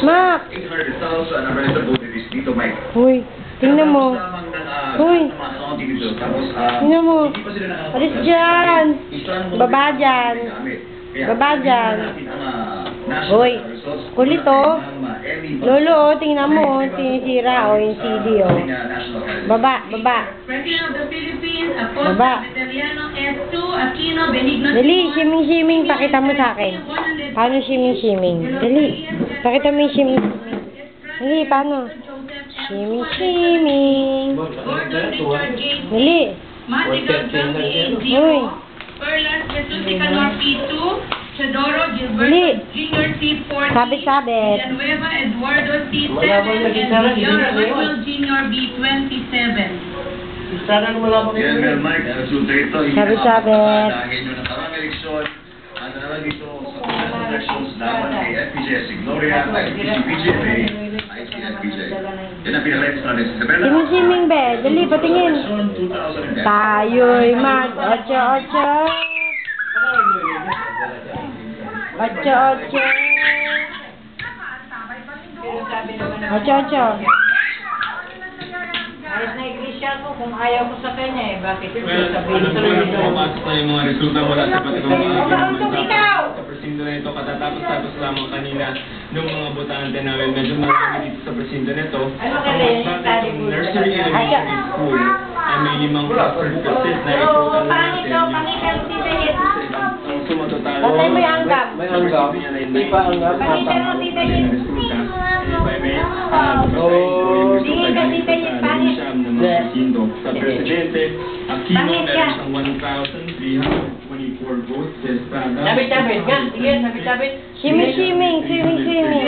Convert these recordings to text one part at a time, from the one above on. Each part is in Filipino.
Mac! 800,000 ang related votaries dito, Mike. Uy, tingnan mo. Uy, tingnan mo. Alis dyan. Baba dyan. Baba dyan. Uy, kulit oh. Lolo oh, tingnan mo oh. Sinisira oh, yung CD oh. Baba, baba. President of the Philippines, Baba. Acosta Veteriano S2, Aquino Benigno. Dali, shiming-shiming. Pakita mo sa akin. Paano shiming-shiming? Dali. Pakita mo yung shiming-shiming. Dali, paano? Shiming-shiming. Gordon Richard J. Dali. Madrigal Uy. 0. Perlas Jesus Nicanor P2. Chadoro Gilberto Dali. Jr. C40. Sabit-sabit. Villanueva Eduardo C7. And Villar Manuel Jr. B27. Sana wala pa Yan, kayo. Mike, ang resulta ito. Sabit-sabit. Dahil nyo ng karang eleksyon, ano naman dito sa elections laban kay FPJ Signoria, ICC-PGMA, ICF-PJ. Yan ang pinaka-election natin sa Isabela. Shiming-shiming be. Dali, patingin. Election 2010. Tayo'y mag-ocho-ocho. Ocho-ocho. Ocho-ocho. Kahit na-iglesia ko, kung ayaw ko sa kanya eh, bakit Well, sabihin alam sa ko na mga pumapasok na yung mga resulta mula sa pati mga ikaw! sa presinto na ito. Katatapos-tapos lamang kanina ng mga botante namin. Medyo marami dito sa presinto na ito. Ano ka rin? Bakit yung nursery elementary school ay may 5 cluster na itutan natin ang sumatotal. Patay mo yung anggap. May anggap. Di pa anggap. Panitan mo, tita Yen. Sa presidente, Aquino meron siyang 1,324 votes. Estrada, Sabit-sabit ka. Sige, sabit-sabit. Shiming-shiming. Shiming-shiming.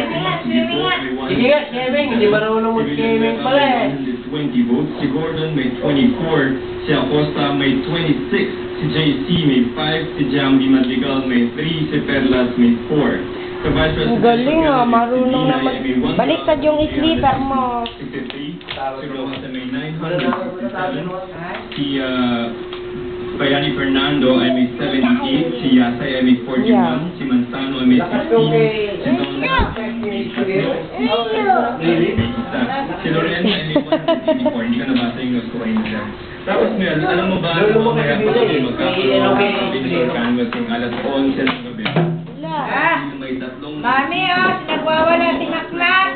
Sige nga, swimming. Hindi marunong mag-swimming pala eh. 20 votes. Si Gordon may 24. Si Acosta may 26. Si JC may 5. Si Jambi Madrigal may 3. Si Perlas may 4. Sa Vice President, Ang galing ah, marunong naman. Baliktad yung sleeper mo. 63. Si Rojas may 967. Si Bayani Fernando ay may 78. Si Yasay ay may 41. Si Manzano ay may 16. Si Don may 3. May isa. Si Lorenzo ay may 184. Hindi ka nabasa yung score niya. Tapos ngayon, alam mo ba ano mamaya pa kami magkakaroon ng video canvassing alas 11 ng gabi? Wala. May tatlong Mami, oh, nagwawala si Naklas.